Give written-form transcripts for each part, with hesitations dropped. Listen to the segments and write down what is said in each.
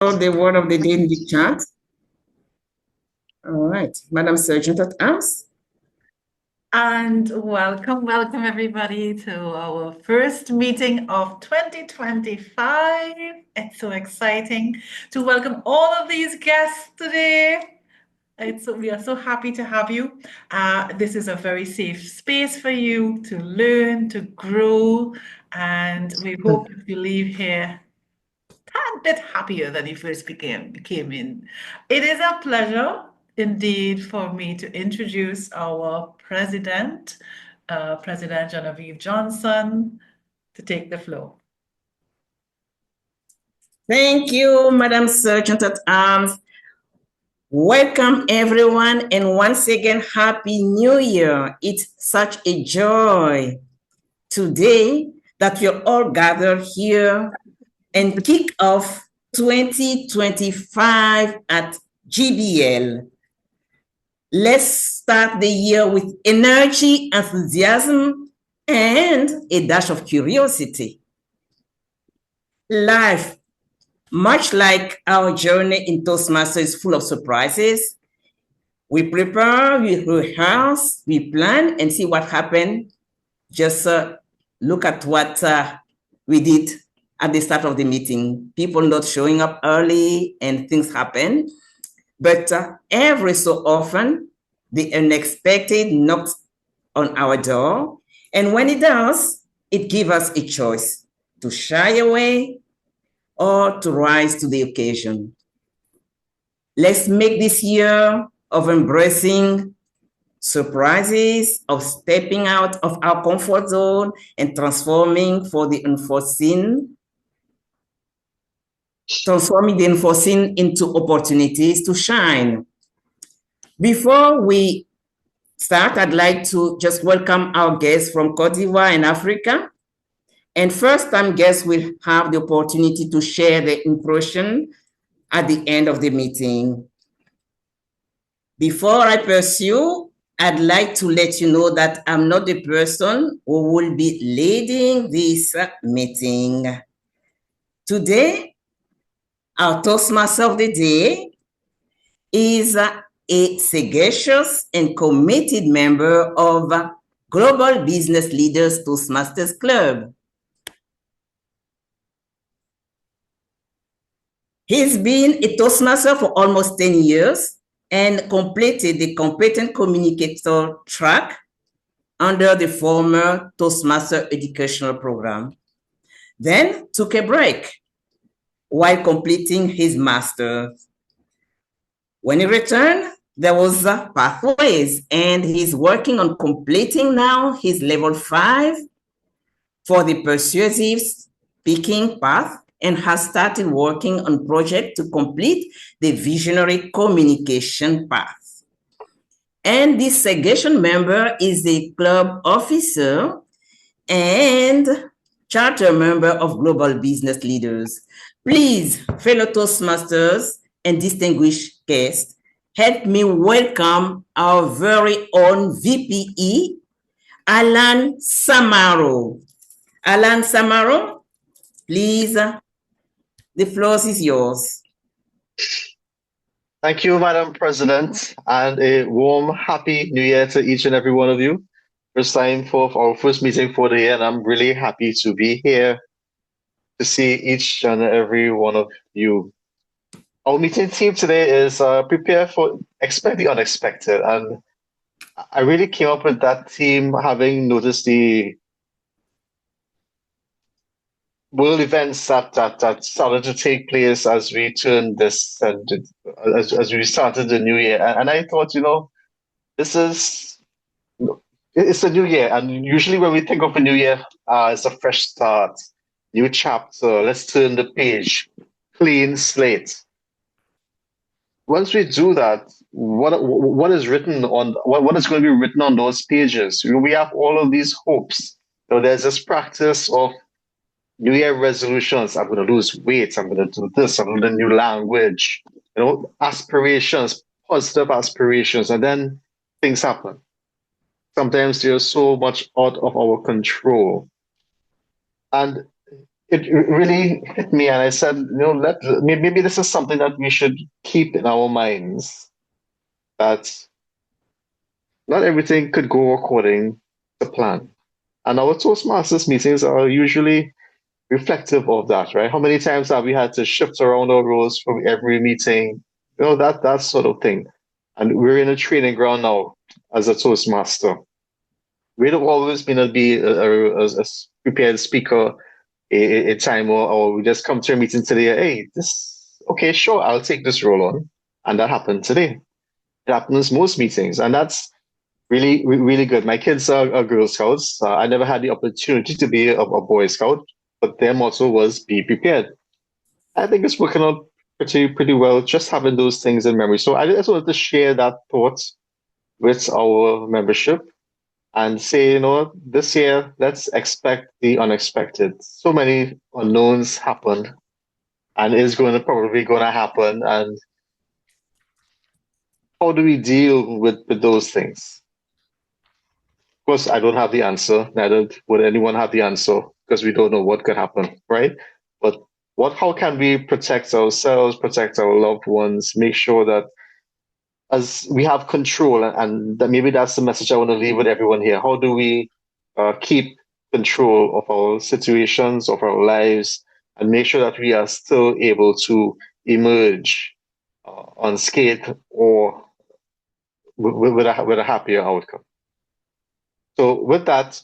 The word of the day in the chat. All right, Madam Sergeant at Arms. And welcome everybody to our first meeting of 2025. It's so exciting to welcome all of these guests today. We are so happy to have you. This is a very safe space for you to learn, to grow, and we hope that you leave here a bit happier than you first became in. It is a pleasure indeed for me to introduce our president, President Genevieve Johnson, to take the floor. Thank you, Madam Sergeant at Arms. Welcome, everyone, and once again, Happy New Year. It's such a joy today that we're all gathered here and kick off 2025 at GBL. Let's start the year with energy, enthusiasm, and a dash of curiosity. Life, much like our journey in Toastmasters, is full of surprises. We prepare, we rehearse, we plan, and see what happened. Just look at what we did at the start of the meeting. People not showing up early and things happen. But every so often, the unexpected knocks on our door. And when it does, it gives us a choice to shy away or to rise to the occasion. Let's make this year of embracing surprises, of stepping out of our comfort zone and transforming the unforeseen into opportunities to shine. Before we start, I'd like to just welcome our guests from Côte d'Ivoire and Africa. And first-time guests will have the opportunity to share their impression at the end of the meeting. Before I pursue, I'd like to let you know that I'm not the person who will be leading this meeting. Today, our Toastmaster of the day is a sagacious and committed member of Global Business Leaders Toastmasters Club. He's been a Toastmaster for almost 10 years and completed the Competent Communicator track under the former Toastmaster educational program. Then took a break while completing his master's. When he returned, there was pathways, and he's working on completing now his level 5 for the persuasive speaking path, and has started working on project to complete the visionary communication path. And this segregation member is a club officer and charter member of Global Business Leaders. Please, fellow Toastmasters and distinguished guests, help me welcome our very own VPE, Alan Samaro. Alan Samaro, please, the floor is yours. Thank you, Madam President, and a warm, happy New Year to each and every one of you. First time for our first meeting for the year, and I'm really happy to be here to see each and every one of you. Our meeting theme today is prepare for expect the unexpected, and I really came up with that theme having noticed the world events that started to take place as we turned this and as we started the new year. And I thought, it's a new year. And usually when we think of a new year, it's a fresh start, new chapter. Let's turn the page, clean slate. Once we do that, what is written on what is going to be written on those pages? We have all of these hopes. So there's this practice of New Year resolutions. I'm going to lose weight. I'm going to do this. I'm going to learn a new language. Aspirations, positive aspirations, and then things happen. Sometimes they're so much out of our control. And it really hit me, and I said, maybe this is something that we should keep in our minds, that not everything could go according to plan. And our Toastmasters meetings are usually reflective of that, right? How many times have we had to shift around our roles for every meeting? That sort of thing. And we're in a training ground now as a Toastmaster. We don't always mean to be a prepared speaker a time, or we just come to a meeting today. Hey, okay, sure, I'll take this role on. And that happened today. It happens most meetings. And that's really, really good. My kids are Girl Scouts. I never had the opportunity to be a Boy Scout, but their motto was be prepared. I think it's working out pretty well, just having those things in memory. So I just wanted to share that thought with our membership and say, this year, let's expect the unexpected. So many unknowns happened and is probably going to happen. And how do we deal with those things? Of course, I don't have the answer. Neither would anyone have the answer, because we don't know what could happen, right? But how can we protect ourselves, protect our loved ones, make sure that as we have control, and that maybe that's the message I want to leave with everyone here. How do we keep control of our situations, of our lives, and make sure that we are still able to emerge unscathed or with a happier outcome? So with that,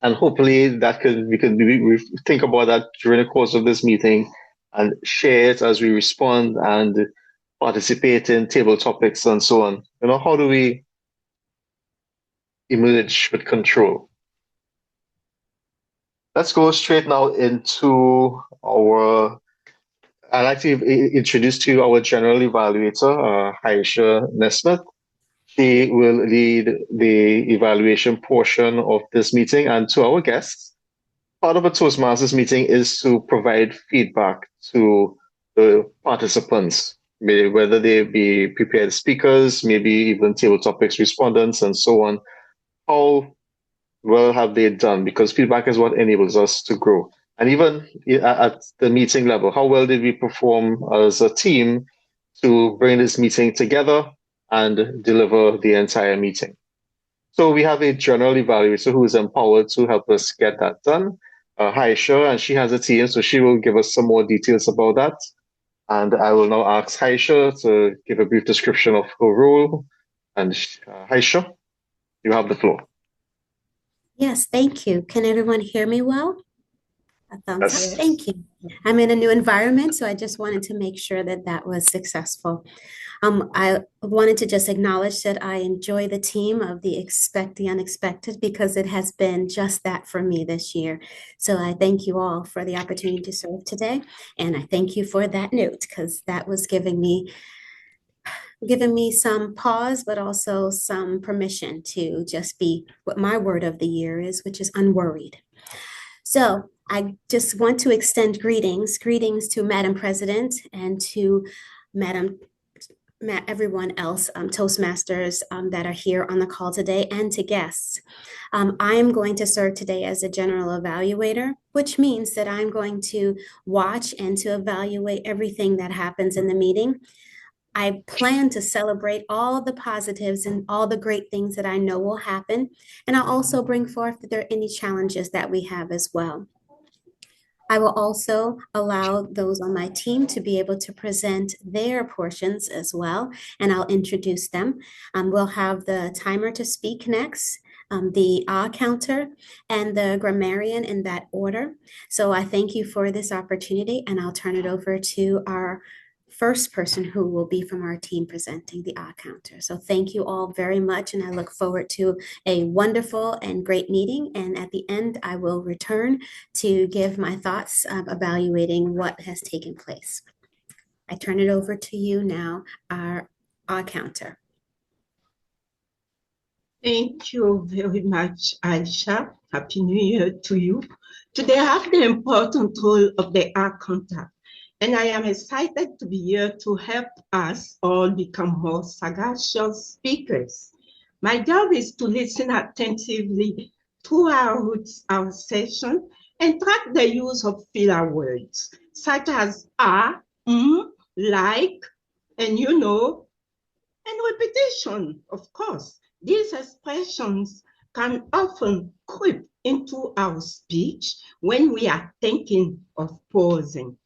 and hopefully we think about that during the course of this meeting and share it as we respond and participate in table topics and so on. How do we emerge with control? Let's go straight now into I'd like to introduce to you our general evaluator, Aisha Nesmith. She will lead the evaluation portion of this meeting. And to our guests, part of a Toastmasters meeting is to provide feedback to the participants, whether they be prepared speakers, maybe even table topics respondents, and so on. How well have they done? Because feedback is what enables us to grow. And even at the meeting level, how well did we perform as a team to bring this meeting together and deliver the entire meeting? So we have a general evaluator who is empowered to help us get that done. Haisha, and she has a team, so she will give us some more details about that. And I will now ask Haisha to give a brief description of her role. And Haisha, you have the floor. Yes, thank you. Can everyone hear me well? A thumbs Yes. up. Thank you. I'm in a new environment, so I just wanted to make sure that that was successful. I wanted to just acknowledge that I enjoy the team of the Expect the Unexpected, because it has been just that for me this year. So I thank you all for the opportunity to serve today. And I thank you for that note, because that was giving me some pause, but also some permission to just be what my word of the year is, which is unworried. So I just want to extend greetings to Madam President and to everyone else, Toastmasters that are here on the call today, and to guests. I am going to serve today as a general evaluator, which means that I'm going to watch and to evaluate everything that happens in the meeting. I plan to celebrate all the positives and all the great things that I know will happen. And I'll also bring forth if there are any challenges that we have as well. I will also allow those on my team to be able to present their portions as well, and I'll introduce them. We'll have the timer to speak next, the counter, and the grammarian in that order. So I thank you for this opportunity, and I'll turn it over to our first person who will be from our team presenting the counter. So thank you all very much, and I look forward to a wonderful and great meeting. And at the end, I will return to give my thoughts of evaluating what has taken place. I turn it over to you now, our counter. Thank you very much, Aisha. Happy New Year to you. Today I have the important role of the counter. And I am excited to be here to help us all become more sagacious speakers. My job is to listen attentively throughout our session and track the use of filler words such as like, and and repetition, of course. These expressions can often creep into our speech when we are thinking of pausing,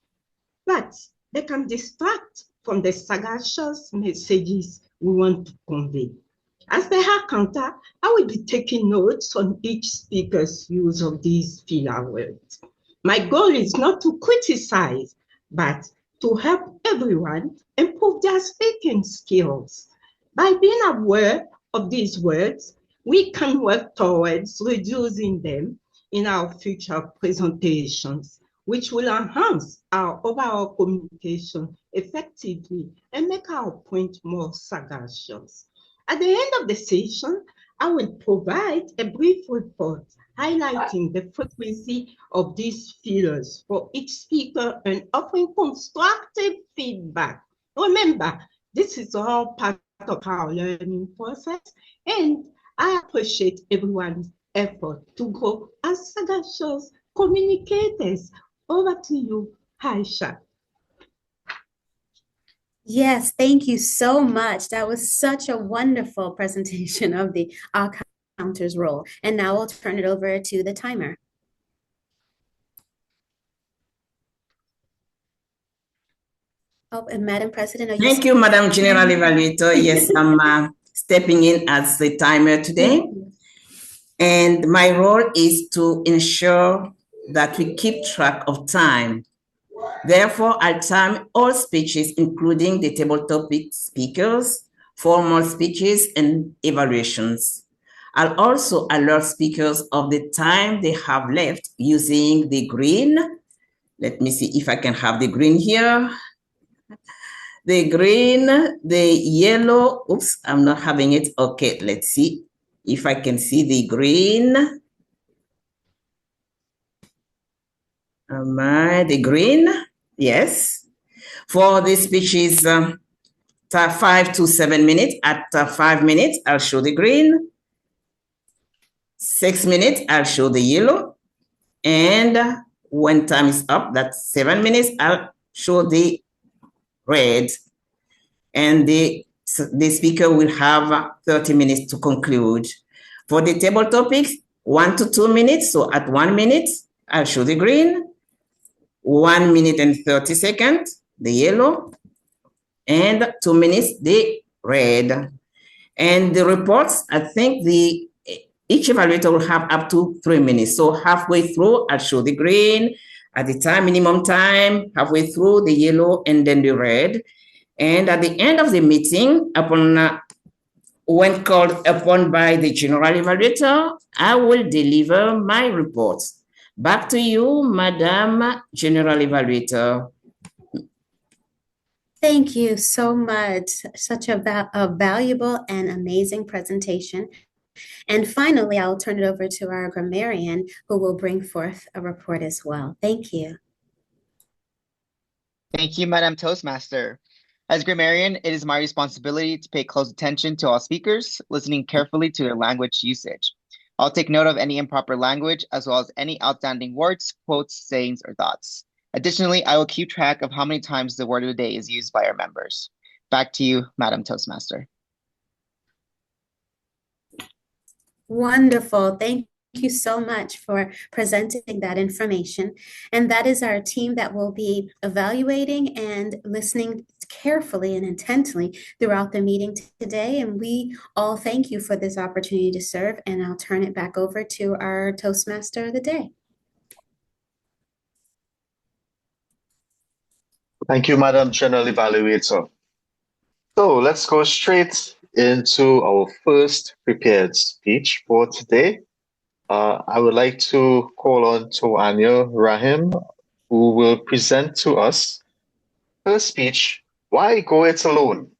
but they can distract from the sagacious messages we want to convey. As the hair counter, I will be taking notes on each speaker's use of these filler words. My goal is not to criticize, but to help everyone improve their speaking skills. By being aware of these words, we can work towards reducing them in our future presentations, which will enhance our overall communication effectively and make our point more sagacious. At the end of the session, I will provide a brief report highlighting the frequency of these fillers for each speaker and offering constructive feedback. Remember, this is all part of our learning process, and I appreciate everyone's effort to grow as sagacious communicators. Over to you, Aisha. Yes, thank you so much. That was such a wonderful presentation of the counters role. And now I'll turn it over to the timer. Oh, and Madam President, are you Thank you, Madam General Evaluator. Yes, I'm stepping in as the timer today. And my role is to ensure that we keep track of time. Therefore, I'll time all speeches, including the table topic speakers, formal speeches, and evaluations. I'll also alert speakers of the time they have left using the green. Let me see if I can have the green here. The green, the yellow, oops, I'm not having it. Okay, let's see if I can see the green. The green, yes. For the speeches, 5 to 7 minutes. At 5 minutes, I'll show the green. 6 minutes, I'll show the yellow. And when time is up, that's 7 minutes, I'll show the red. And the speaker will have 30 minutes to conclude. For the table topics, 1 to 2 minutes. So at 1 minute, I'll show the green. 1 minute and 30 seconds, the yellow. And 2 minutes, the red. And the reports, I think each evaluator will have up to 3 minutes. So halfway through, I'll show the green. At the time, minimum time, halfway through, the yellow, and then the red. And at the end of the meeting, when called upon by the general evaluator, I will deliver my reports. Back to you, Madam General Evaluator. Thank you so much. Such a valuable and amazing presentation. And finally, I'll turn it over to our grammarian, who will bring forth a report as well. Thank you. Thank you, Madam Toastmaster. As grammarian, it is my responsibility to pay close attention to all speakers, listening carefully to their language usage. I'll take note of any improper language, as well as any outstanding words, quotes, sayings, or thoughts. Additionally, I will keep track of how many times the word of the day is used by our members. Back to you, Madam Toastmaster. Wonderful. Thank you so much for presenting that information. And that is our team that will be evaluating and listening carefully and intently throughout the meeting today. And we all thank you for this opportunity to serve. And I'll turn it back over to our Toastmaster of the day. Thank you, Madam General Evaluator. So let's go straight into our first prepared speech for today. I would like to call on Toanya Rahim, who will present to us her speech, Why Go It Alone?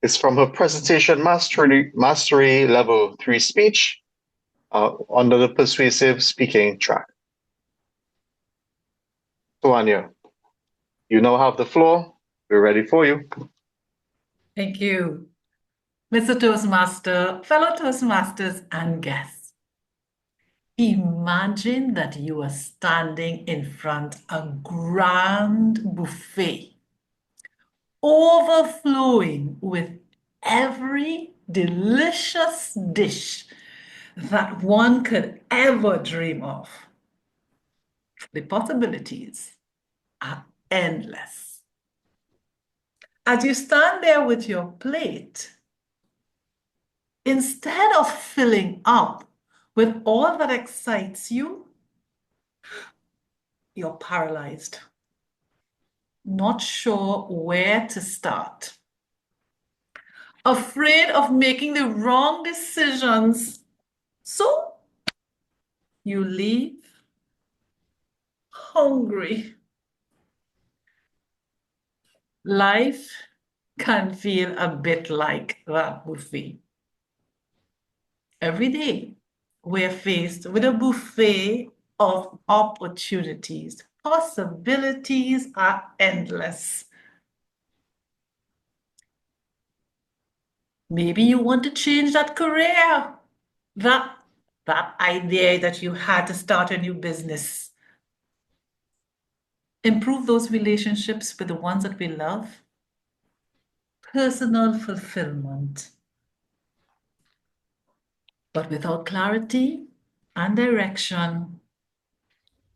It's from her presentation mastery level 3 speech under the persuasive speaking track. Toanya, you now have the floor. We're ready for you. Thank you. Mr. Toastmaster, fellow Toastmasters and guests. Imagine that you are standing in front of a grand buffet, overflowing with every delicious dish that one could ever dream of. The possibilities are endless. As you stand there with your plate, instead of filling up with all that excites you, you're paralyzed, not sure where to start, afraid of making the wrong decisions. So you leave hungry. Life can feel a bit like that buffet. Every day, we're faced with a buffet of opportunities. Possibilities are endless. Maybe you want to change that career, that idea that you had to start a new business. Improve those relationships with the ones that we love. Personal fulfillment. But without clarity and direction,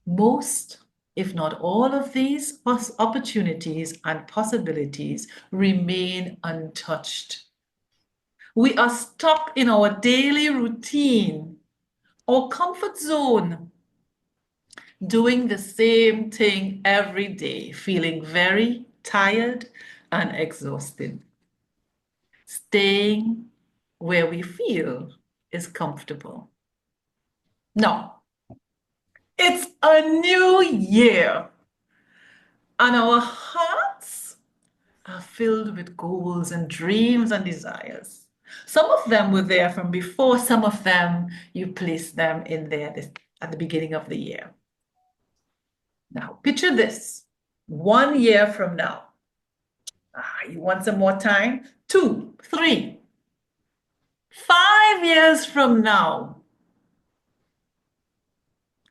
most, if not all of these opportunities and possibilities remain untouched. We are stuck in our daily routine, our comfort zone, doing the same thing every day, feeling very tired and exhausted. Staying where we feel is comfortable. No, it's a new year, and our hearts are filled with goals and dreams and desires. Some of them were there from before, some of them you placed them in there at the beginning of the year. Now, picture this 1 year from now. You want some more time? 2, 3, 5 years from now.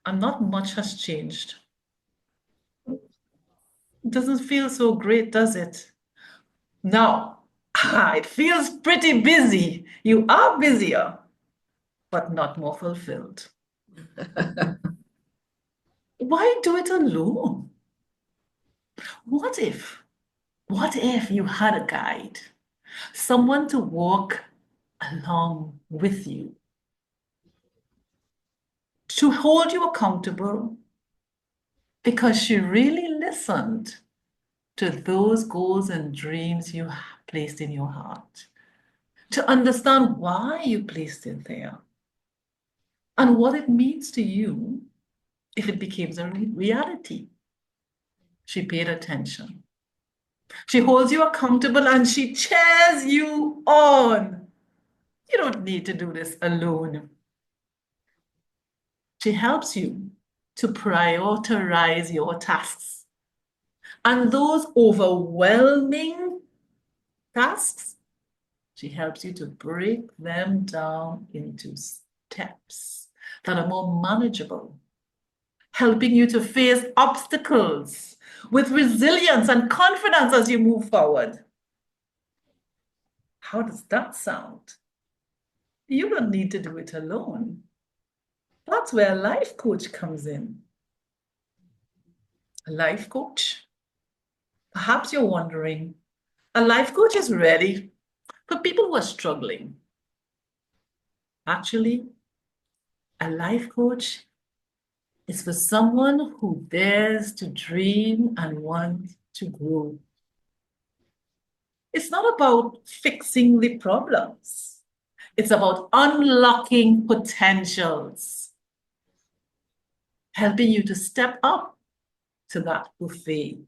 And not much has changed. It doesn't feel so great, does it? No, it feels pretty busy. You are busier, but not more fulfilled. Why do it alone? What if you had a guide, someone to walk along with you, to hold you accountable, because she really listened to those goals and dreams you placed in your heart, to understand why you placed it there and what it means to you if it becomes a reality. She paid attention. She holds you accountable and she cheers you on. You don't need to do this alone. She helps you to prioritize your tasks. And those overwhelming tasks, she helps you to break them down into steps that are more manageable, helping you to face obstacles with resilience and confidence as you move forward. How does that sound? You don't need to do it alone. That's where a life coach comes in. A life coach? Perhaps you're wondering, a life coach is ready for people who are struggling. Actually, a life coach is for someone who dares to dream and want to grow. It's not about fixing the problems. It's about unlocking potentials, helping you to step up to that buffet,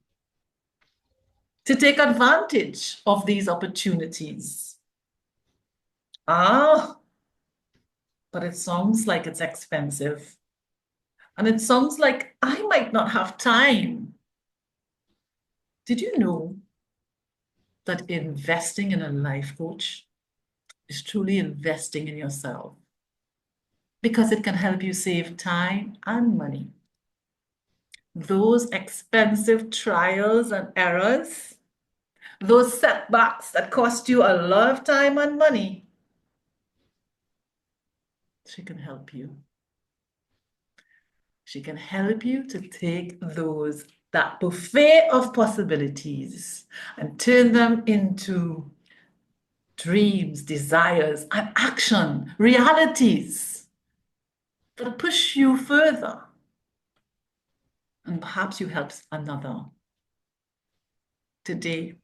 to take advantage of these opportunities. But it sounds like it's expensive. And it sounds like I might not have time. Did you know that investing in a life coach is truly investing in yourself? because it can help you save time and money. Those expensive trials and errors, those setbacks that cost you a lot of time and money, she can help you. She can help you to take that buffet of possibilities and turn them into dreams, desires, and action, realities that push you further. And perhaps you help another. Today,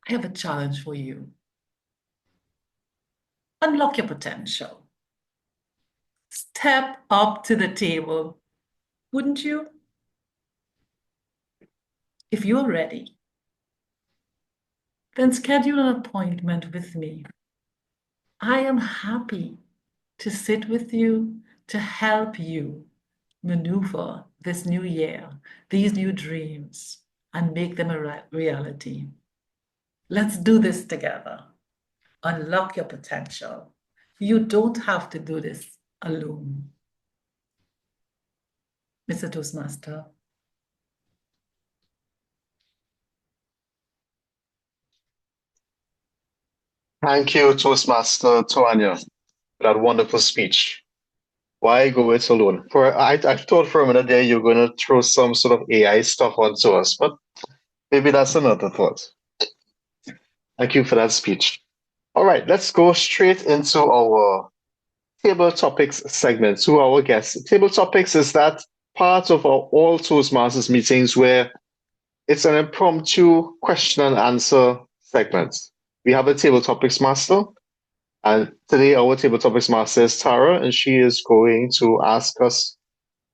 I have a challenge for you. Unlock your potential. Step up to the table, wouldn't you? If you're ready, then schedule an appointment with me. I am happy to sit with you, to help you maneuver this new year, these new dreams, and make them a reality. Let's do this together. Unlock your potential. You don't have to do this alone. Mr. Toastmaster. Thank you, Toastmaster Toanya, for that wonderful speech. Why go it alone? I thought for a minute there you're going to throw some sort of AI stuff onto us, but maybe that's another thought. Thank you for that speech. All right, let's go straight into our table topics segment. To our guests, table topics is that part of our all Toastmasters meetings where it's an impromptu question and answer segment. We have a table topics master, and today our table topics master is Tara, and she is going to ask us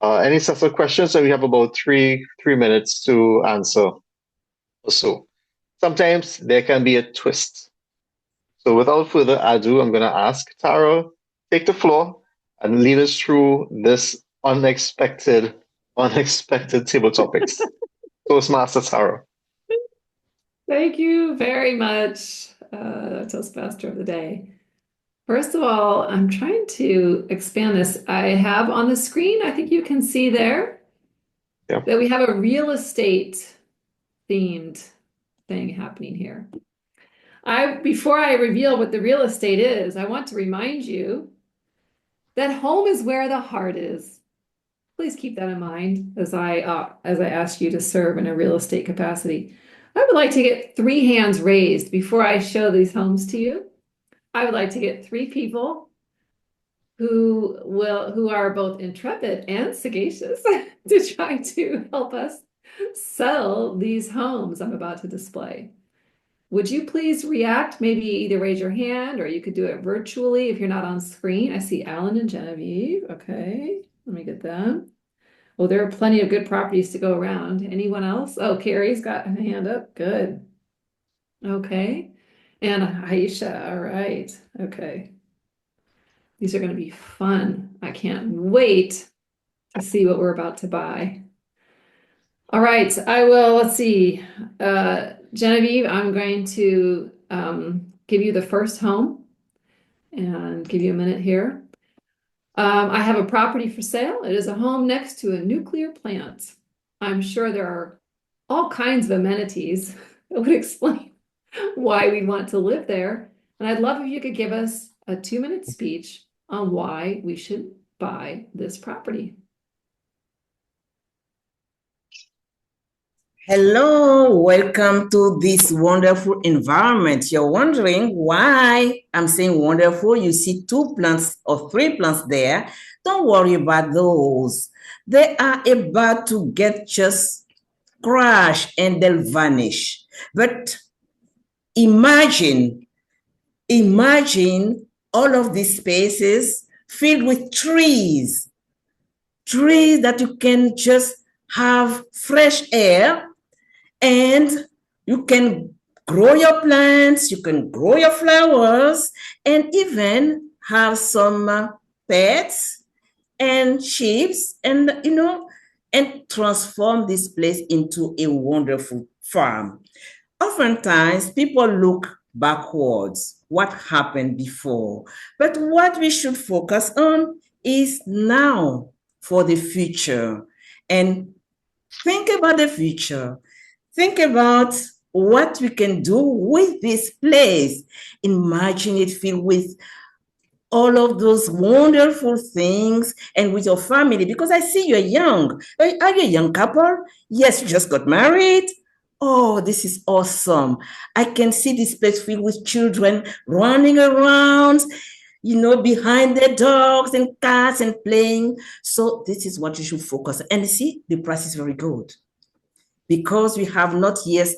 any set of questions, and we have about three minutes to answer or so. Sometimes there can be a twist. So without further ado, I'm going to ask Tara, take the floor and lead us through this unexpected table topics. Toastmaster Tara. Thank you very much, Toastmaster of the Day. First of all, I'm trying to expand this. I have on the screen, I think you can see there, that we have a real estate themed thing happening here. Before I reveal what the real estate is, I want to remind you that home is where the heart is. Please keep that in mind as I ask you to serve in a real estate capacity. I would like to get 3 hands raised before I show these homes to you. I would like to get 3 people who are both intrepid and sagacious to try to help us sell these homes I'm about to display. Would you please react? Maybe either raise your hand or you could do it virtually if you're not on screen. I see Alan and Genevieve. Okay, let me get them. Well, there are plenty of good properties to go around. Anyone else? Oh, Carrie's got a hand up. Good. Okay. And Aisha. All right. Okay. These are going to be fun. I can't wait to see what we're about to buy. All right. Let's see. Genevieve, I'm going to give you the first home and give you a minute here. I have a property for sale. It is a home next to a nuclear plant. I'm sure there are all kinds of amenities that would explain why we want to live there. And I'd love if you could give us a 2-minute speech on why we should buy this property. Hello, welcome to this wonderful environment. You're wondering why I'm saying wonderful. You see 2 plants or 3 plants there. Don't worry about those. They are about to get just crushed and they'll vanish. But imagine all of these spaces filled with trees that you can just have fresh air. And you can grow your plants, you can grow your flowers, and even have some pets and sheep, and and transform this place into a wonderful farm. Oftentimes, people look backwards what happened before. But what we should focus on is now for the future. And think about the future. Think about what we can do with this place. Imagine it filled with all of those wonderful things and with your family, because I see you're young. Are you a young couple? Yes, you just got married. Oh, this is awesome. I can see this place filled with children running around, behind their dogs and cats and playing. So this is what you should focus on. And see, the price is very good because we have not yet,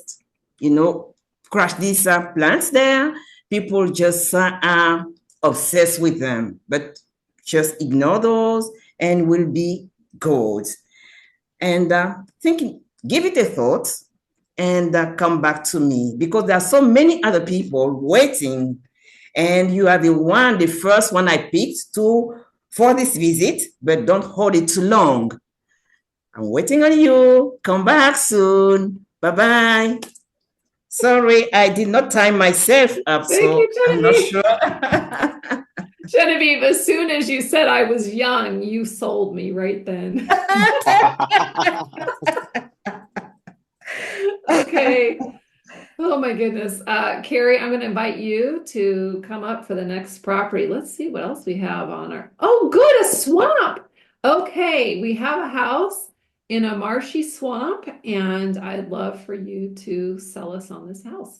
crashed these plants there. People just are obsessed with them, but just ignore those and will be good. And give it a thought and come back to me, because there are so many other people waiting, and you are the first one I picked for this visit, but don't hold it too long. I'm waiting on you. Come back soon. Bye-bye. Sorry, I did not time myself up, Thank so you, I'm not Genevieve. sure. Genevieve, as soon as you said I was young, you sold me right then. Okay. Oh my goodness. Carrie, I'm going to invite you to come up for the next property. Let's see what else we have on our. Oh, good, a swamp. Okay, we have a house in a marshy swamp, and I'd love for you to sell us on this house.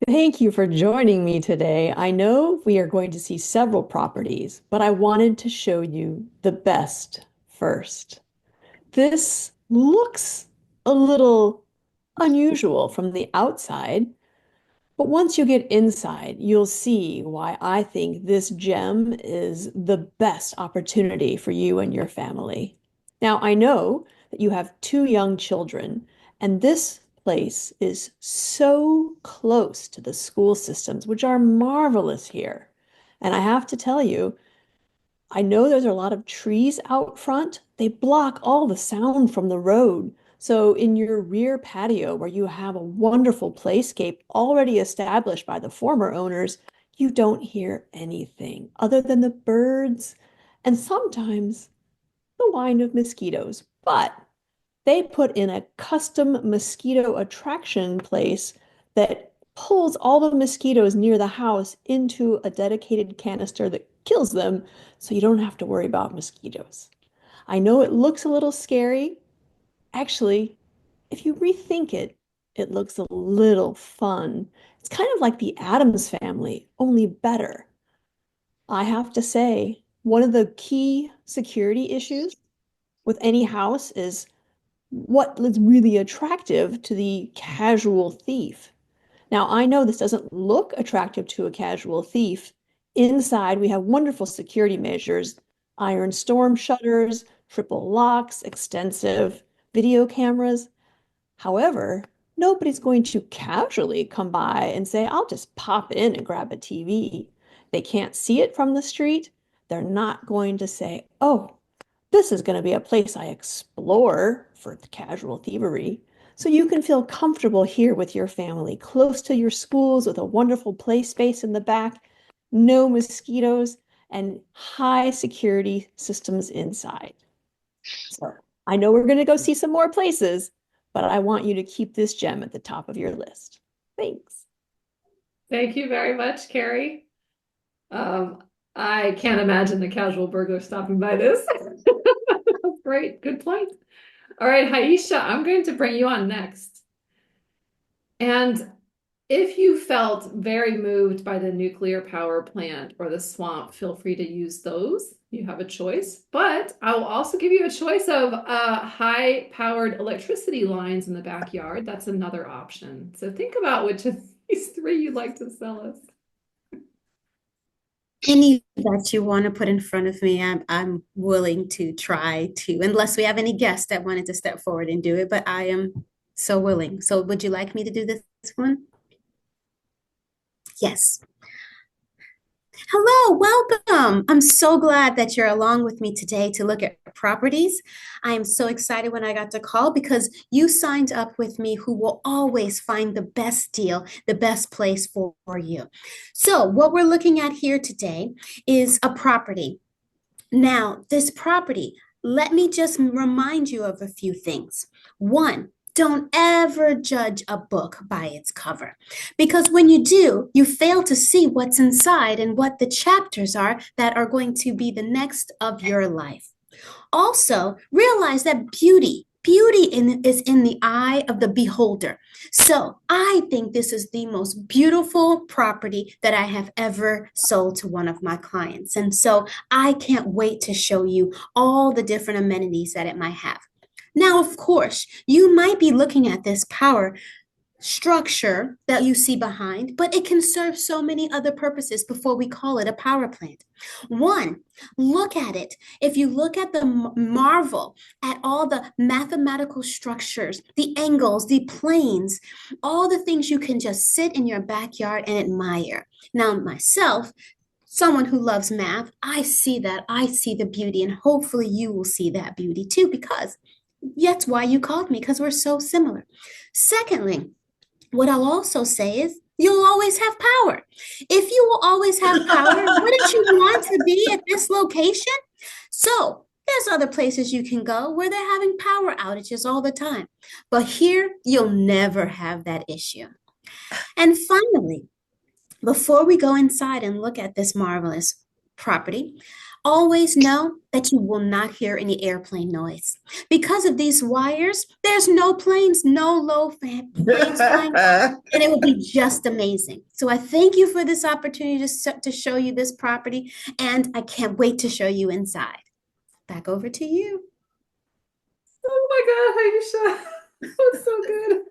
Thank you for joining me today. I know we are going to see several properties, but I wanted to show you the best first. This looks a little unusual from the outside, but once you get inside, you'll see why I think this gem is the best opportunity for you and your family. Now, I know that you have two young children, and this place is so close to the school systems, which are marvelous here. And I have to tell you, I know there's a lot of trees out front. They block all the sound from the road. So in your rear patio, where you have a wonderful playscape already established by the former owners, you don't hear anything other than the birds and sometimes the whine of mosquitoes. But they put in a custom mosquito attraction place that pulls all the mosquitoes near the house into a dedicated canister that kills them, so you don't have to worry about mosquitoes. I know it looks a little scary. Actually, if you rethink it, it looks a little fun. It's kind of like the Addams Family, only better. I have to say, one of the key security issues with any house is what is really attractive to the casual thief. Now, I know this doesn't look attractive to a casual thief. Inside, we have wonderful security measures, iron storm shutters, triple locks, extensive video cameras. However, nobody's going to casually come by and say, I'll just pop in and grab a TV. They can't see it from the street. They're not going to say, oh, this is going to be a place I explore for casual thievery. So you can feel comfortable here with your family, close to your schools with a wonderful play space in the back, no mosquitoes, and high security systems inside. So I know we're going to go see some more places, but I want you to keep this gem at the top of your list. Thanks. Thank you very much, Carrie. I can't imagine the casual burglar stopping by this. Great, good point. All right, Haisha, I'm going to bring you on next. And if you felt very moved by the nuclear power plant or the swamp, feel free to use those. You have a choice, but I will also give you a choice of high-powered electricity lines in the backyard. That's another option. So think about which of these three you'd like to sell us. Any that you want to put in front of me, I'm willing to try to, unless we have any guests that wanted to step forward and do it, but I am so willing. So would you like me to do this one? Yes. Hello, welcome. I'm so glad that you're along with me today to look at properties. I am so excited when I got to call because you signed up with me who will always find the best deal, the best place for you. So, what we're looking at here today is a property. Now, this property, let me just remind you of a few things. One, don't ever judge a book by its cover, because when you do, you fail to see what's inside and what the chapters are that are going to be the next of your life. Also, realize that is in the eye of the beholder. So I think this is the most beautiful property that I have ever sold to one of my clients. And so I can't wait to show you all the different amenities that it might have. Now, of course, you might be looking at this power structure that you see behind, but it can serve so many other purposes before we call it a power plant. One, look at it. If you look at the marvel at all the mathematical structures, the angles, the planes, all the things you can just sit in your backyard and admire. Now, myself, someone who loves math, I see that. I see the beauty, and hopefully you will see that beauty too, because that's why you called me, because we're so similar. Secondly, what I'll also say is you'll always have power. If you will always have power, wouldn't you want to be at this location? So there's other places you can go where they're having power outages all the time. But here, you'll never have that issue. And finally, before we go inside and look at this marvelous property, always know that you will not hear any airplane noise. Because of these wires, there's no planes, no planes flying, and it will be just amazing. So I thank you for this opportunity to show you this property, and I can't wait to show you inside. Back over to you. Oh my God, Aisha, that was so good.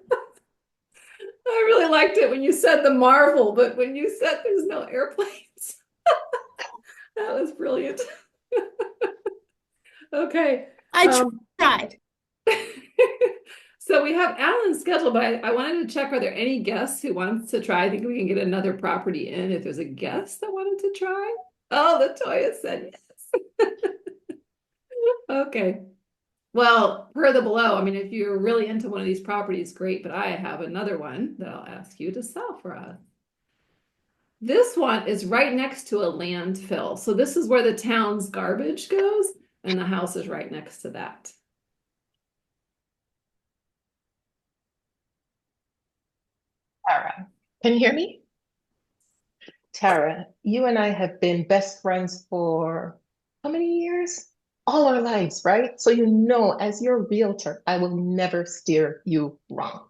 I really liked it when you said the marvel, but when you said there's no airplanes, that was brilliant. Okay. I tried. So we have Alan scheduled, but I wanted to check, are there any guests who wants to try? I think we can get another property in if there's a guest that wanted to try. Oh, Latoya said yes. Okay. Well, per the below, I mean, if you're really into one of these properties, great, but I have another one that I'll ask you to sell for us. This one is right next to a landfill. So this is where the town's garbage goes, and the house is right next to that. Tara, can you hear me? Tara, you and I have been best friends for how many years? All our lives, right? So you know, as your realtor, I will never steer you wrong.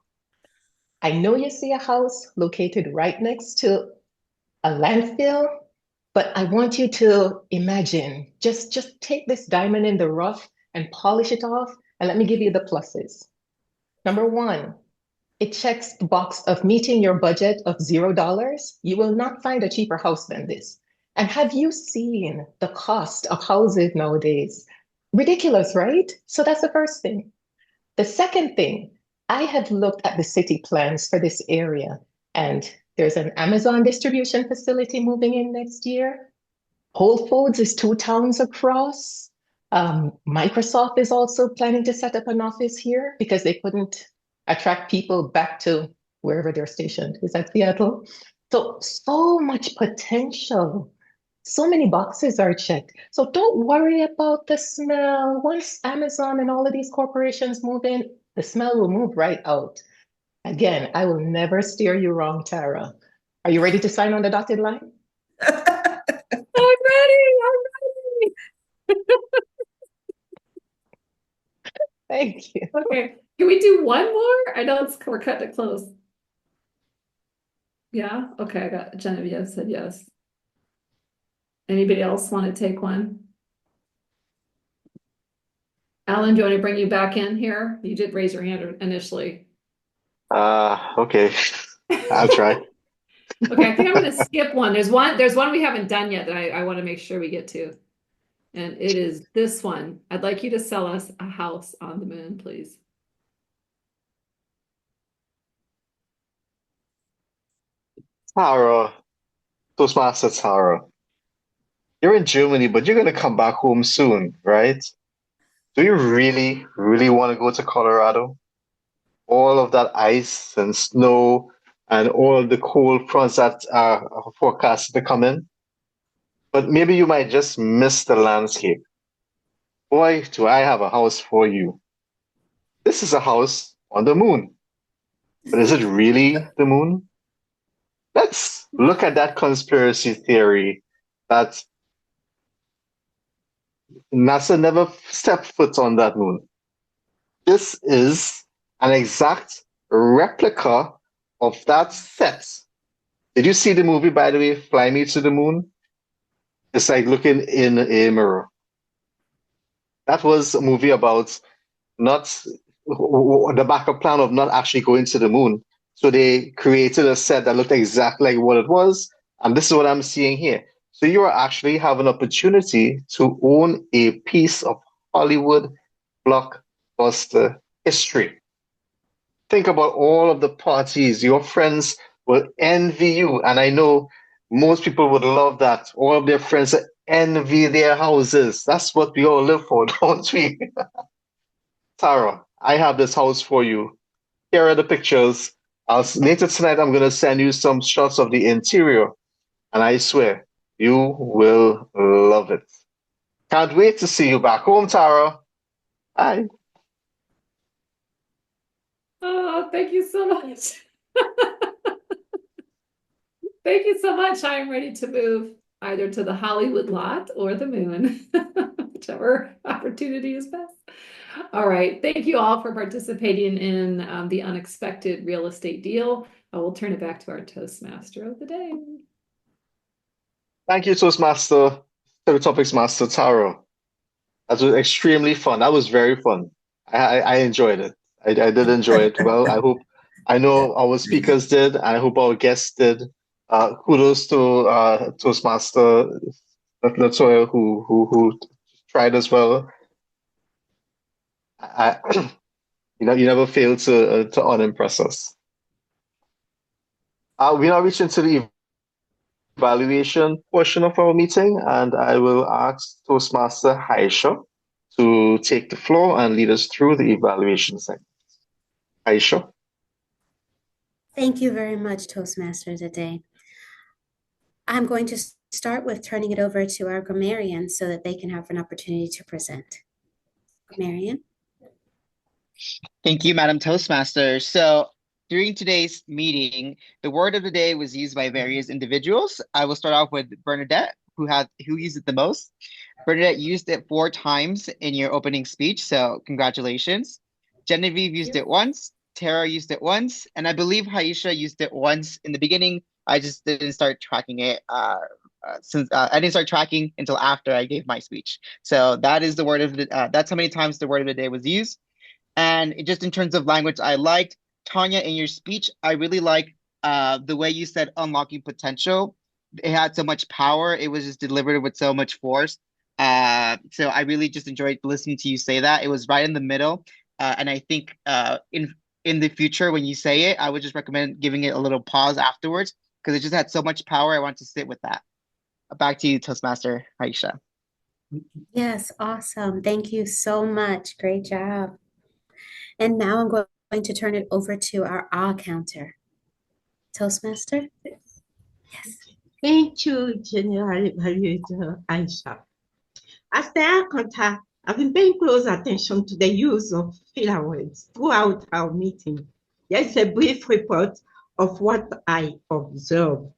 I know you see a house located right next to a landfill, but I want you to imagine, just take this diamond in the rough and polish it off, and let me give you the pluses. Number one, it checks the box of meeting your budget of $0. You will not find a cheaper house than this. And have you seen the cost of houses nowadays? Ridiculous, right? So that's the first thing. The second thing, I have looked at the city plans for this area, and there's an Amazon distribution facility moving in next year. Whole Foods is 2 towns across. Microsoft is also planning to set up an office here because they couldn't attract people back to wherever they're stationed. Is that Seattle? So much potential. So many boxes are checked. So don't worry about the smell. Once Amazon and all of these corporations move in, the smell will move right out. Again, I will never steer you wrong, Tara. Are you ready to sign on the dotted line? I'm ready. I'm ready. Thank you. Okay. Can we do one more? I know we're cutting it close. Yeah. Okay. I got Genevieve said yes. Anybody else want to take one? Alan, do you want to bring you back in here? You did raise your hand initially. Okay. I'll try. Okay, I think I'm going to skip one. There's one we haven't done yet that I want to make sure we get to. And it is this one. I'd like you to sell us a house on the moon, please. Tara, Toastmaster Tara. You're in Germany, but you're going to come back home soon, right? Do you really, really want to go to Colorado? All of that ice and snow and all of the cold fronts that are forecasted to come in. But maybe you might just miss the landscape. Boy, do I have a house for you. This is a house on the moon. But is it really the moon? Let's look at that conspiracy theory that NASA never stepped foot on that moon. This is an exact replica of that set. Did you see the movie, by the way, Fly Me to the Moon? It's like looking in a mirror. That was a movie about not the backup plan of not actually going to the moon. So they created a set that looked exactly like what it was. And this is what I'm seeing here. So you are actually have an opportunity to own a piece of Hollywood blockbuster history. Think about all of the parties. Your friends will envy you. And I know most people would love that. All of their friends envy their houses. That's what we all live for, don't we? Tara, I have this house for you. Here are the pictures. Later tonight, I'm going to send you some shots of the interior. And I swear, you will love it. Can't wait to see you back home, Tara. Bye. Oh, thank you so much. Thank you so much. I am ready to move either to the Hollywood lot or the moon, whichever opportunity is best. All right. Thank you all for participating in the unexpected real estate deal. I will turn it back to our Toastmaster of the day. Thank you, Toastmaster, Topics Master Tara. That was extremely fun. That was very fun. I enjoyed it. I did enjoy it. Well, I know our speakers did, and I hope our guests did. Kudos to Toastmaster Latoya who tried as well. You never fail to unimpress us. We now reach into the evaluation portion of our meeting, and I will ask Toastmaster Haisha to take the floor and lead us through the evaluation segment. Haisha. Thank you very much, Toastmaster today. I'm going to start with turning it over to our grammarian so that they can have an opportunity to present. Grammarian. Thank you, Madam Toastmaster. So during today's meeting, the word of the day was used by various individuals. I will start off with Bernadette, who used it the most. Bernadette used it 4 times in your opening speech, so congratulations. Genevieve used it once, Tara used it once, and I believe Haisha used it once in the beginning. I just didn't start tracking it since I didn't start tracking until after I gave my speech. So that is the word of the that's how many times the word of the day was used. And just in terms of language, I liked Tanya in your speech. I really like the way you said unlocking potential. It had so much power. It was just delivered with so much force. So I really just enjoyed listening to you say that. It was right in the middle. And I think in the future, when you say it, I would just recommend giving it a little pause afterwards because it just had so much power. I want to sit with that. Back to you, Toastmaster Aisha. Yes, awesome. Thank you so much. Great job. And now I'm going to turn it over to our counter. Toastmaster? Yes. Thank you, General Evaluator Aisha. As the eye contact, I've been paying close attention to the use of filler words throughout our meeting. Here's a brief report of what I observed.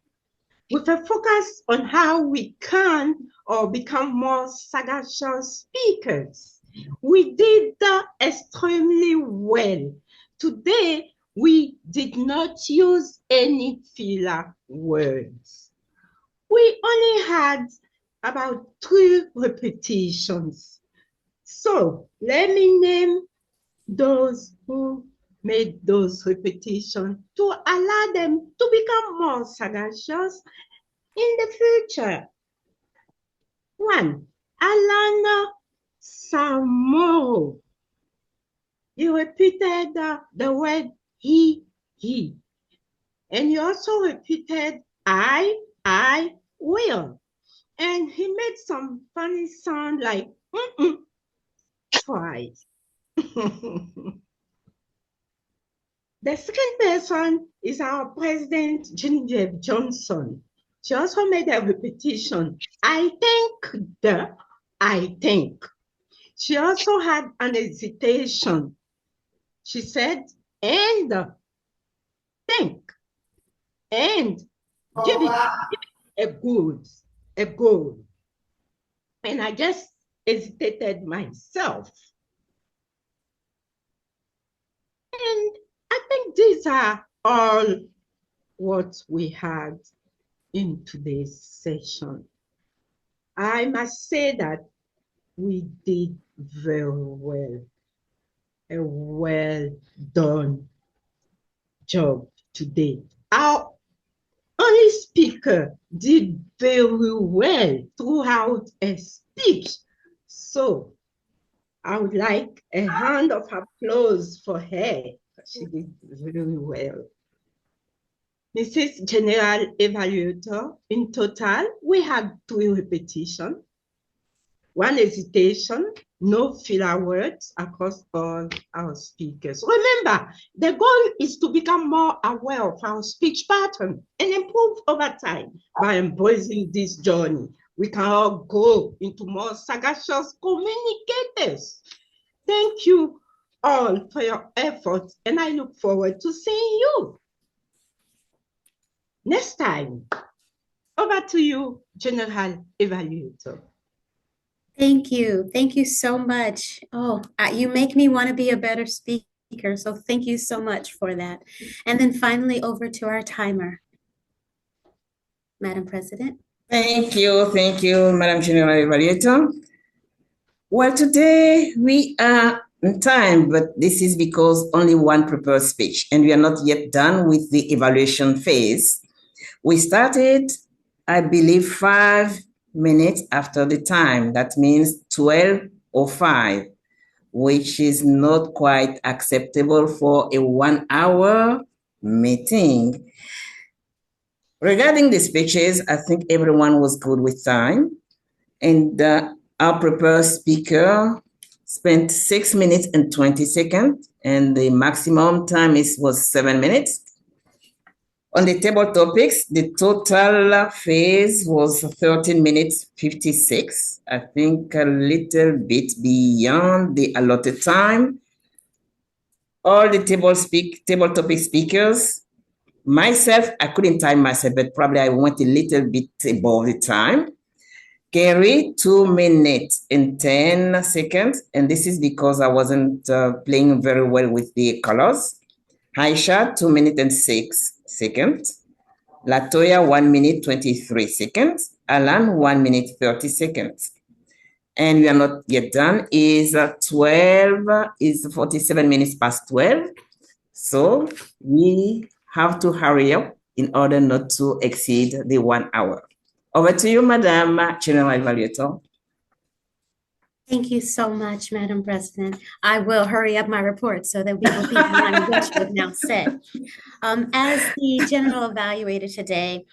With a focus on how we can or become more sagacious speakers. We did that extremely well. Today, we did not use any filler words. We only had about 3 repetitions. So let me name those who made those repetitions to allow them to become more sagacious in the future. 1, Alana Samo. You repeated the word he. And you also repeated I will. And he made some funny sound like, twice. The second person is our President, Genevieve Johnson. She also made a repetition, I think. She also had an hesitation. She said, and think, and give it a good. And I just hesitated myself. And I think these are all what we had in today's session. I must say that we did very well, a well done job today. Our only speaker did very well throughout a speech. So I would like a hand of applause for her. She did very well. Mrs. General Evaluator, in total, we had 3 repetitions, 1 hesitation, no filler words across all our speakers. Remember, the goal is to become more aware of our speech pattern and improve over time. By embracing this journey, we can all grow into more sagacious communicators. Thank you all for your efforts, and I look forward to seeing you next time. Over to you, General Evaluator. Thank you. Thank you so much. Oh, you make me want to be a better speaker. So thank you so much for that. And then finally over to our timer. Madam President. Thank you, Madam General Evaluator. Well, today we are on time, but this is because only one prepared speech, and we are not yet done with the evaluation phase. We started, I believe, 5 minutes after the time. That means 12:05, which is not quite acceptable for a 1-hour meeting. Regarding the speeches, I think everyone was good with time, and our prepared speaker spent 6 minutes and 20 seconds, and the maximum time was 7 minutes. On the table topics, the total phase was 13 minutes 56. I think a little bit beyond the allotted time. All the table topic speakers, myself, I couldn't time myself, but probably I went a little bit above the time. Gary, 2 minutes and 10 seconds, and this is because I wasn't playing very well with the colors. Aisha, 2 minutes and 6 seconds. Latoya, 1 minute 23 seconds. Alan, 1 minute 30 seconds. And we are not yet done. Is 47 minutes past 12. So we have to hurry up in order not to exceed the 1 hour. Over to you, Madam General Evaluator. Thank you so much, Madam President. I will hurry up my report so that we will be in line with what you have now said. As the General Evaluator today,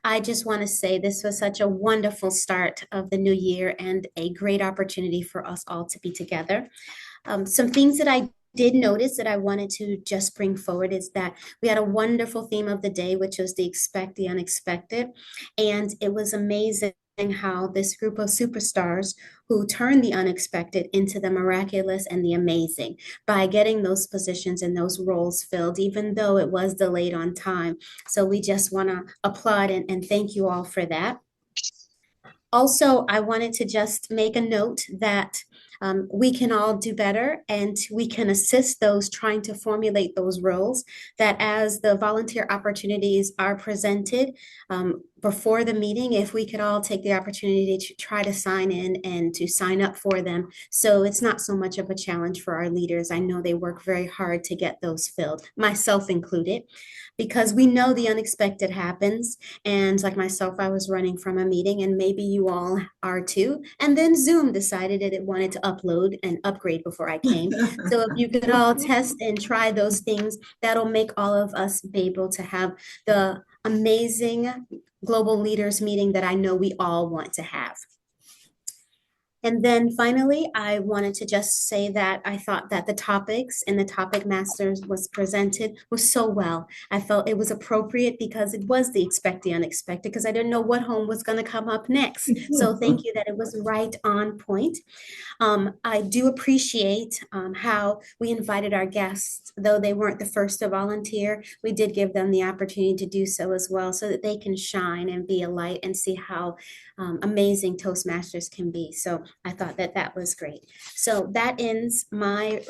I just want to say this was such a wonderful start of the new year and a great opportunity for us all to be together. Some things that I did notice that I wanted to just bring forward is that we had a wonderful theme of the day, which was the expect the unexpected. And it was amazing how this group of superstars who turned the unexpected into the miraculous and the amazing by getting those positions and those roles filled, even though it was delayed on time. So we just want to applaud and thank you all for that. Also, I wanted to just make a note that we can all do better and we can assist those trying to formulate those roles, that as the volunteer opportunities are presented before the meeting, if we could all take the opportunity to try to sign in and to sign up for them. So it's not so much of a challenge for our leaders. I know they work very hard to get those filled, myself included, because we know the unexpected happens. And like myself, I was running from a meeting, and maybe you all are too. And then Zoom decided that it wanted to upload and upgrade before I came. So if you could all test and try those things, that'll make all of us be able to have the amazing global leaders meeting that I know we all want to have. And then finally, I wanted to just say that I thought that the topics and the topic masters was presented was so well. I felt it was appropriate because it was the expect the unexpected, because I didn't know what home was going to come up next. So thank you that it was right on point. I do appreciate how we invited our guests, though they weren't the first to volunteer. We did give them the opportunity to do so as well, so that they can shine and be a light and see how amazing Toastmasters can be. So I thought that that was great. So that ends my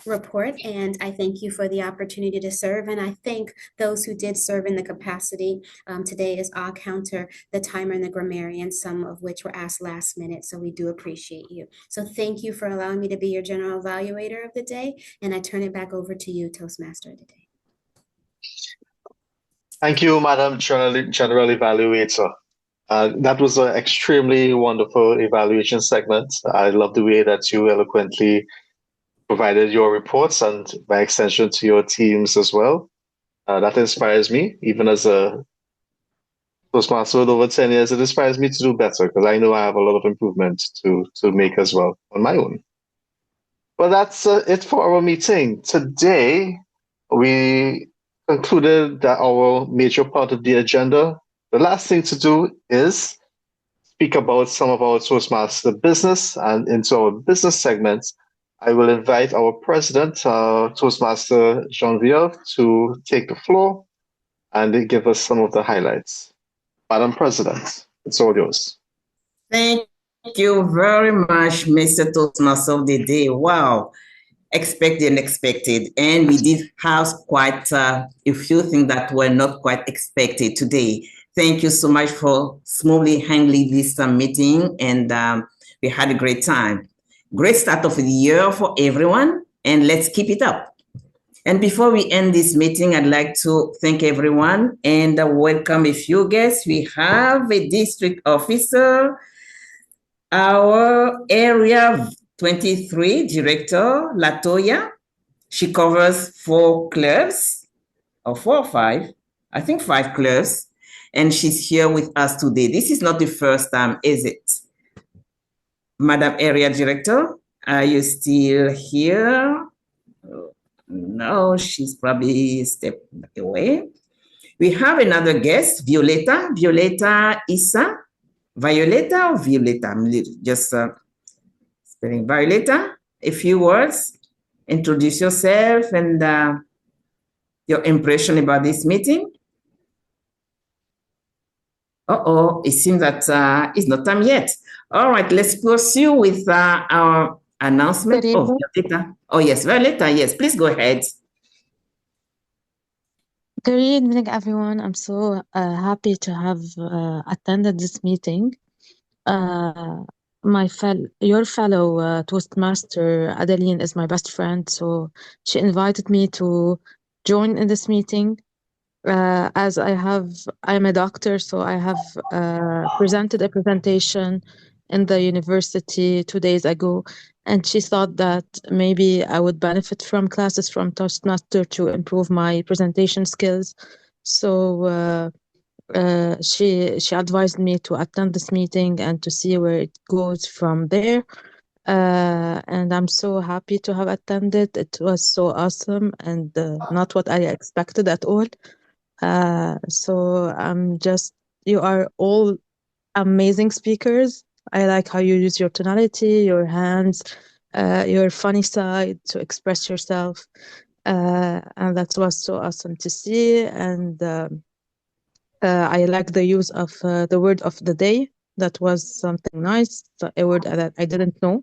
report, and I thank you for the opportunity to serve, and I thank those who did serve in the capacity. Today is I'll counter the timer and the grammarian, some of which were asked last minute, so we do appreciate you. So thank you for allowing me to be your general evaluator of the day, and I turn it back over to you, Toastmaster of the day. Thank you, Madam General Evaluator. That was an extremely wonderful evaluation segment. I love the way that you eloquently provided your reports and by extension to your teams as well. That inspires me, even as a Toastmaster with over 10 years, it inspires me to do better because I know I have a lot of improvement to make as well on my own. Well, that's it for our meeting. Today, we concluded that our major part of the agenda. The last thing to do is speak about some of our Toastmaster business, and into our business segments, I will invite our president, Toastmaster Jean-Vier, to take the floor and give us some of the highlights. Madam President, it's all yours. Thank you very much, Mr. Toastmaster of the day. Wow. Expected and expected. And we did have quite a few things that were not quite expected today. Thank you so much for smoothly handling this meeting, and we had a great time. Great start of the year for everyone, and let's keep it up. And before we end this meeting, I'd like to thank everyone and welcome a few guests. We have a district officer, our area 23 director, Latoya. She covers 4 clubs, or 4 or 5, I think 5 clubs. And she's here with us today. This is not the first time, is it? Madam Area Director, are you still here? No, she's probably stepped away. We have another guest, Violeta. Violeta Issa. Violeta or Violeta? I'm just spelling. Violeta, a few words. Introduce yourself and your impression about this meeting. It seems that it's not time yet. All right, let's pursue with our announcement. Violeta. Oh, yes, Violeta, yes, please go ahead. Good evening, everyone. I'm so happy to have attended this meeting. Your fellow Toastmaster, Adeline, is my best friend, so she invited me to join in this meeting. As I'm a doctor, so I have presented a presentation in the university 2 days ago, and she thought that maybe I would benefit from classes from Toastmaster to improve my presentation skills. So she advised me to attend this meeting and to see where it goes from there. And I'm so happy to have attended. It was so awesome and not what I expected at all. So you are all amazing speakers. I like how you use your tonality, your hands, your funny side to express yourself. And that was so awesome to see. And I like the use of the word of the day. That was something nice, a word that I didn't know.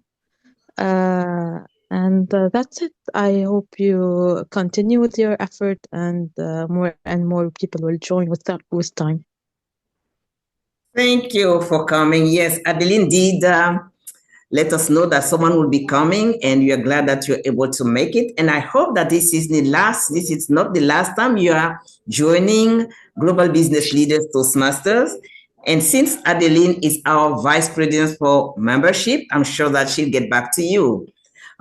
And that's it. I hope you continue with your effort, and more people will join with time. Thank you for coming. Yes, Adeline did let us know that someone will be coming, and we are glad that you're able to make it. And I hope that this is not the last time you are joining Global Business Leaders Toastmasters. And since Adeline is our Vice President for Membership, I'm sure that she'll get back to you.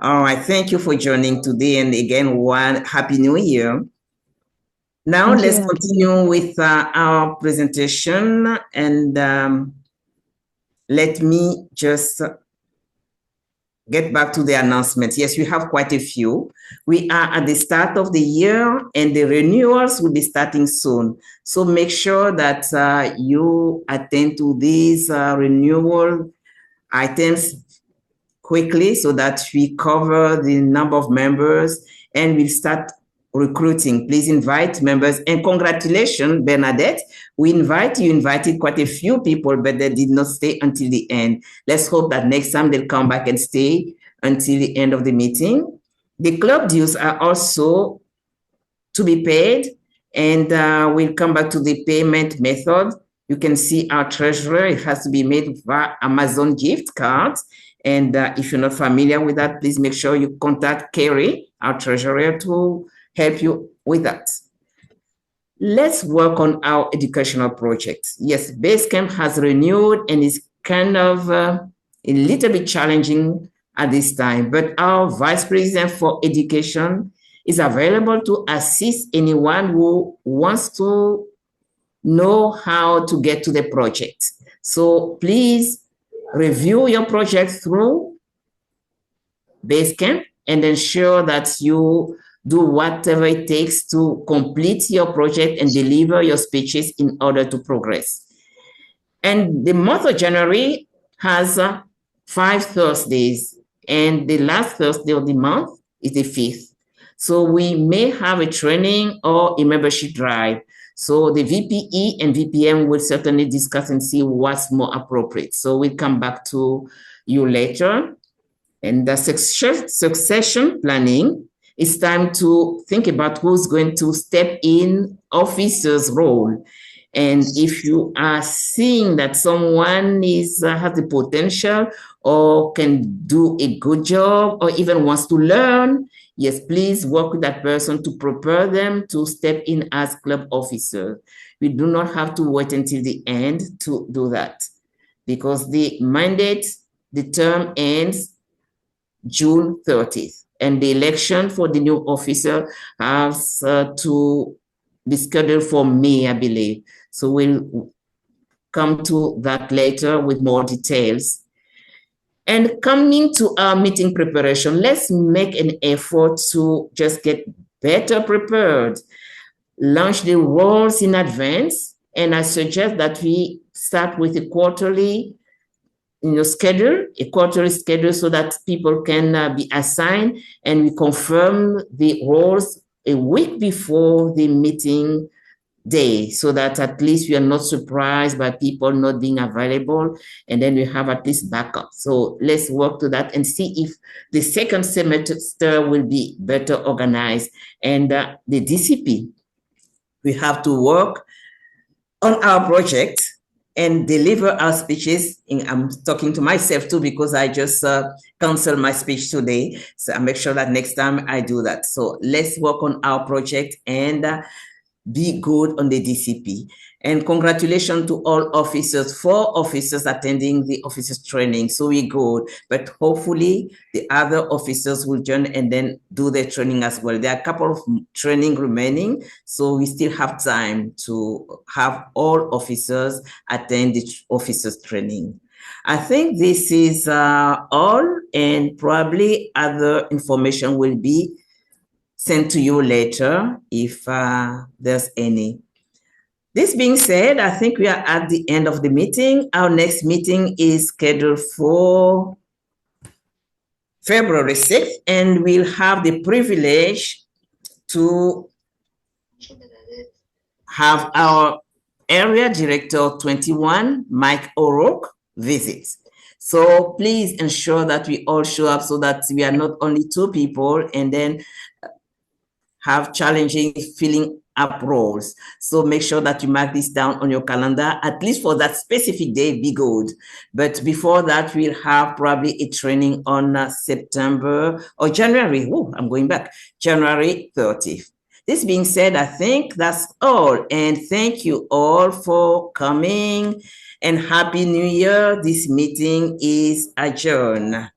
All right, thank you for joining today. And again, one Happy New Year. Now Thank you, let's Happy. continue with our presentation, and let me just get back to the announcements. Yes, we have quite a few. We are at the start of the year, and the renewals will be starting soon. So make sure that you attend to these renewal items quickly so that we cover the number of members and we'll start recruiting. Please invite members, and congratulations, Bernadette. You invited quite a few people, but they did not stay until the end. Let's hope that next time they'll come back and stay until the end of the meeting. The club dues are also to be paid, and we'll come back to the payment method. You can see our treasurer. It has to be made via Amazon gift cards. And if you're not familiar with that, please make sure you contact Carrie, our treasurer, to help you with that. Let's work on our educational project. Yes, Basecamp has renewed and is kind of a little bit challenging at this time, but our Vice President for Education is available to assist anyone who wants to know how to get to the project. So please review your project through Basecamp and ensure that you do whatever it takes to complete your project and deliver your speeches in order to progress. And the month of January has 5 Thursdays, and the last Thursday of the month is the 5th. So we may have a training or a membership drive. So the VPE and VPM will certainly discuss and see what's more appropriate. So we'll come back to you later. And the succession planning, it's time to think about who's going to step in officer's role. And if you are seeing that someone has the potential or can do a good job or even wants to learn, yes, please work with that person to prepare them to step in as club officer. We do not have to wait until the end to do that, because the mandate, the term ends June 30th, and the election for the new officer has to be scheduled for May, I believe. So we'll come to that later with more details. And coming to our meeting preparation, let's make an effort to just get better prepared. Launch the roles in advance, and I suggest that we start with a quarterly schedule, so that people can be assigned, and we confirm the roles a week before the meeting day, so that at least we are not surprised by people not being available, and then we have at least backup. So let's work to that and see if the second semester will be better organized. And the DCP, we have to work on our project and deliver our speeches. I'm talking to myself too, because I just canceled my speech today. So I make sure that next time I do that. So let's work on our project and be good on the DCP. And congratulations to all officers, 4 officers attending the officers training. So we're good, but hopefully the other officers will join and then do their training as well. There are a couple of training remaining, so we still have time to have all officers attend the officers training. I think this is all, and probably other information will be sent to you later if there's any. This being said, I think we are at the end of the meeting. Our next meeting is scheduled for February 6th, and we'll have the privilege to have our Area Director 21, Mike O'Rourke, visit. So please ensure that we all show up, so that we are not only 2 people and then have challenging filling up roles. So make sure that you mark this down on your calendar, at least for that specific day, be good. But before that, we'll have probably a training on September or January. Oh, I'm going back, January 30th. This being said, I think that's all. And thank you all for coming, and Happy New Year. This meeting is adjourned.